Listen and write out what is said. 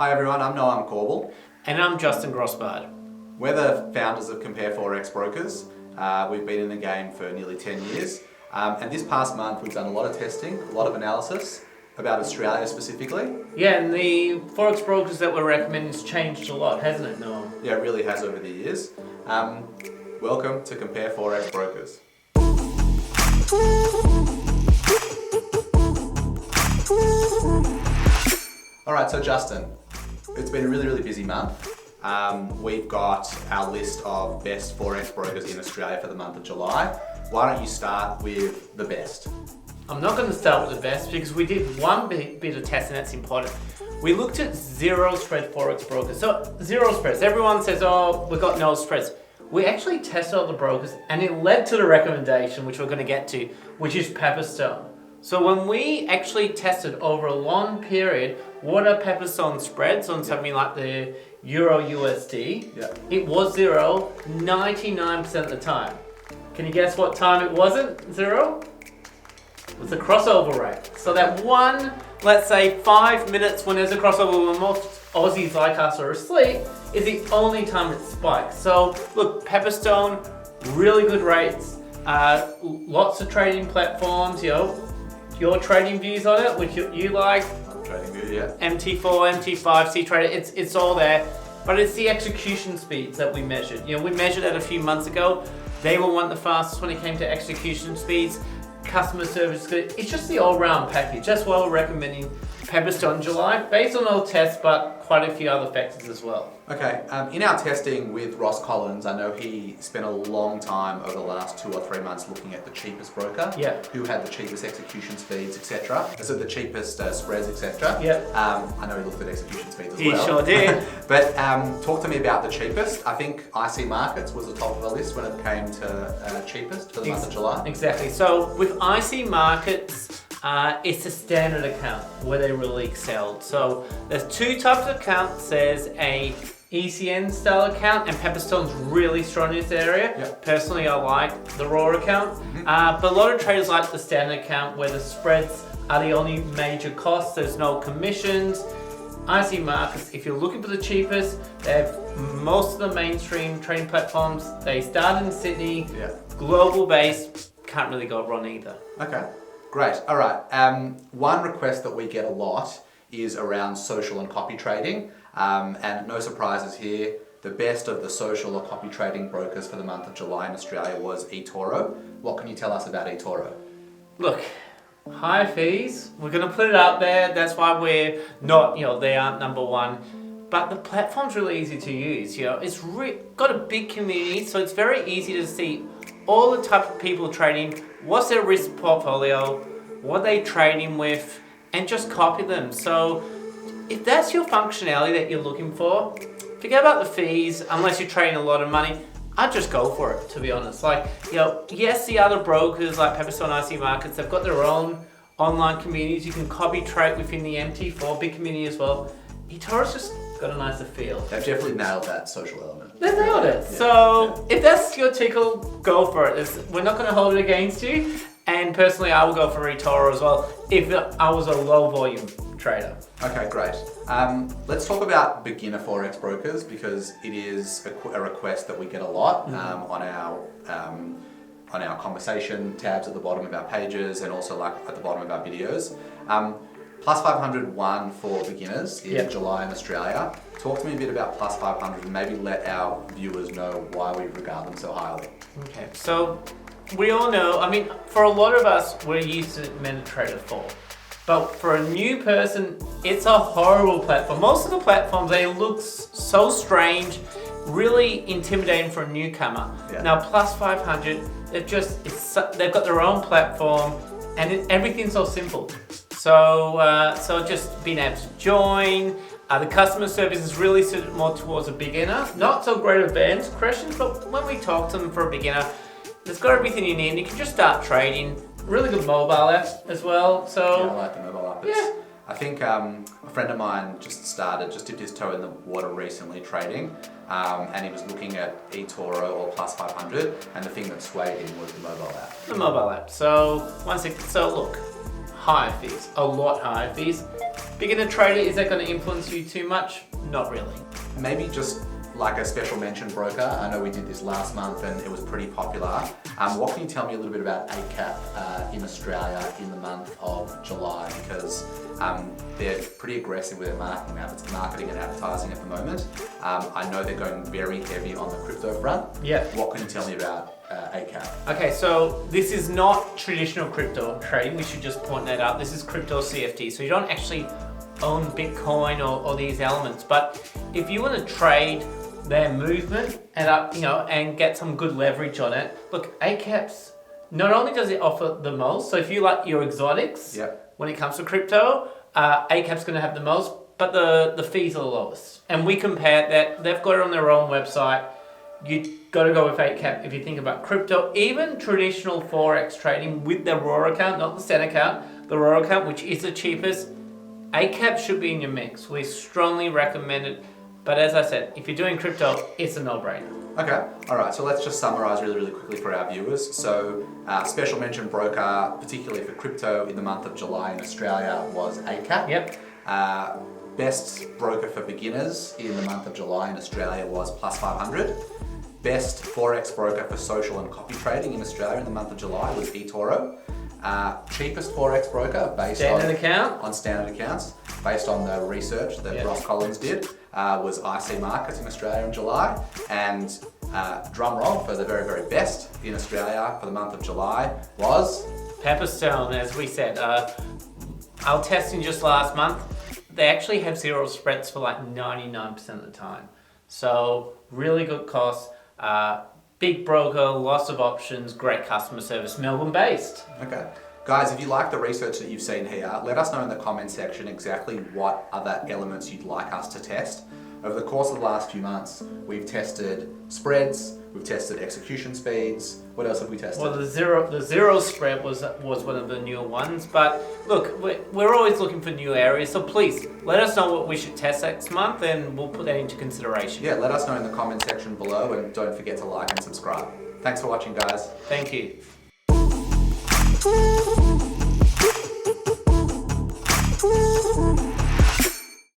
Hi everyone, I'm Noam Korbl. And I'm Justin Grossbard. We're the founders of Compare Forex Brokers. We've been in the game for nearly 10 years. And this past month we've done a lot of testing, a lot of analysis about Australia specifically. Yeah, and the Forex brokers that we're recommending has changed a lot, hasn't it, Noam? Yeah, it really has over the years. Welcome to Compare Forex Brokers. Alright, so Justin, it's been a really busy month. We've got our list of best Forex brokers in Australia for the month of July. Why don't you start with the best? I'm not going to start with the best because we did one bit of testing that's important. We looked at zero spread Forex brokers. So zero spreads. Everyone says, oh, we've got no spreads. We actually tested all the brokers and it led to the recommendation, which we're going to get to, which is Pepperstone. So when we actually tested over a long period, what are Pepperstone spreads on something like the Euro USD? It was zero 99% of the time. Can you guess what time it wasn't zero? It was the crossover rate. So that one, let's say 5 minutes when there's a crossover when most Aussies like us are asleep, is the only time it spikes. So look, Pepperstone, really good rates, lots of trading platforms, your trading views on it, which you like. Trading view, yeah. MT4, MT5, C-Trader, it's all there. But it's the execution speeds that we measured. We measured that a few months ago. They were one of the fastest when it came to execution speeds. Customer service is good. It's just the all-round package. That's why we're recommending Pepperstone in July, based on our tests, but quite a few other factors as well. Okay, in our testing with Ross Collins, I know he spent a long time over the last 2 or 3 months looking at the cheapest broker, who had the cheapest execution speeds, etc. So the cheapest spreads, etc. I know he looked at execution speeds as well. He sure did. But talk to me about the cheapest. I think IC Markets was the top of the list when it came to cheapest for the month of July. Exactly. So with IC Markets, it's a standard account where they really excelled. So there's two types of accounts. There's a ECN style account, and Pepperstone's really strong in this area. Personally, I like the raw account, but a lot of traders like the standard account where the spreads are the only major costs. There's no commissions. IC Markets, if you're looking for the cheapest, they have most of the mainstream trading platforms. They start in Sydney, global based, can't really go wrong either. Okay. Great. All right. One request that we get a lot is around social and copy trading. And no surprises here. The best of the social or copy trading brokers for the month of July in Australia was eToro. What can you tell us about eToro? Look, high fees. We're going to put it out there. That's why we're not, they aren't number one. But the platform's really easy to use. It's got a big community, so it's very easy to see all the type of people trading, what's their risk portfolio, what they trading with, and just copy them. So if that's your functionality that you're looking for, forget about the fees, unless you're trading a lot of money. I'd just go for it, to be honest. Yes, the other brokers like Pepperstone, IC Markets, they've got their own online communities. You can copy trade within the MT4, big community as well. eToro's just got a nicer feel. They've definitely nailed that social element. They nailed it. If that's your tickle, go for it. We're not going to hold it against you. And personally, I will go for eToro as well if I was a low volume trader. Okay, great. Let's talk about beginner Forex brokers because it is a request that we get a lot on our conversation tabs at the bottom of our pages and also at the bottom of our videos. Plus 500 won for beginners in July in Australia. Talk to me a bit about Plus 500 and maybe let our viewers know why we regard them so highly. Okay, so we all know, for a lot of us, we're used to MetaTrader 4. But for a new person, it's a horrible platform. Most of the platforms, they look so strange, really intimidating for a newcomer. Now, Plus 500, they've got their own platform and everything's so simple. So just being able to join, the customer service is really suited more towards a beginner. Not so great advanced questions, but when we talk to them for a beginner, it's got everything you need. You can just start trading. Really good mobile app as well. So I like the mobile app. I think a friend of mine just dipped his toe in the water recently trading, and he was looking at eToro or Plus 500, and the thing that swayed him was the mobile app. The mobile app. So look, higher fees, a lot higher fees. beginner trader, is that going to influence you too much? Not really. Maybe just like a special mention broker. I know we did this last month and it was pretty popular. What can you tell me a little bit about ACAP in Australia in the month of July? Because they're pretty aggressive with their marketing and advertising at the moment. I know they're going very heavy on the crypto front. Yeah. What can you tell me about ACAP? Okay, so this is not traditional crypto trading. We should just point that out. This is crypto CFD. So you don't actually own Bitcoin or these elements. But if you want to trade their movement and get some good leverage on it, look, ACAP's not only does it offer the most. So if you like your exotics, when it comes to crypto, ACAP's going to have the most, but the fees are the lowest. And we compared that. They've got it on their own website. You got to go with ACAP if you think about crypto. Even traditional Forex trading with the Raw account, not the Sen account, the Raw account, which is the cheapest, ACAP should be in your mix. We strongly recommend it. But as I said, if you're doing crypto, it's a no-brainer. Okay, all right, so let's just summarize really quickly for our viewers. So special mention broker, particularly for crypto in the month of July in Australia, was ACAP. Yep. Best broker for beginners in the month of July in Australia was Plus 500. Best Forex broker for social and copy trading in Australia in the month of July was eToro. Cheapest Forex broker based on standard accounts, based on the research that Ross Collins did, was IC Markets in Australia in July. And drum roll for the very best in Australia for the month of July was Pepperstone, as we said. Our testing just last month, they actually have zero spreads for like 99% of the time. So really good cost. Big broker, lots of options, great customer service, Melbourne based. Okay. Guys, if you like the research that you've seen here, let us know in the comment section exactly what other elements you'd like us to test. Over the course of the last few months, we've tested spreads, we've tested execution speeds. What else have we tested? Well, the zero spread was one of the newer ones. But look, we're always looking for new areas. So please let us know what we should test next month, and we'll put that into consideration. Yeah, let us know in the comment section below, and don't forget to like and subscribe. Thanks for watching, guys. Thank you.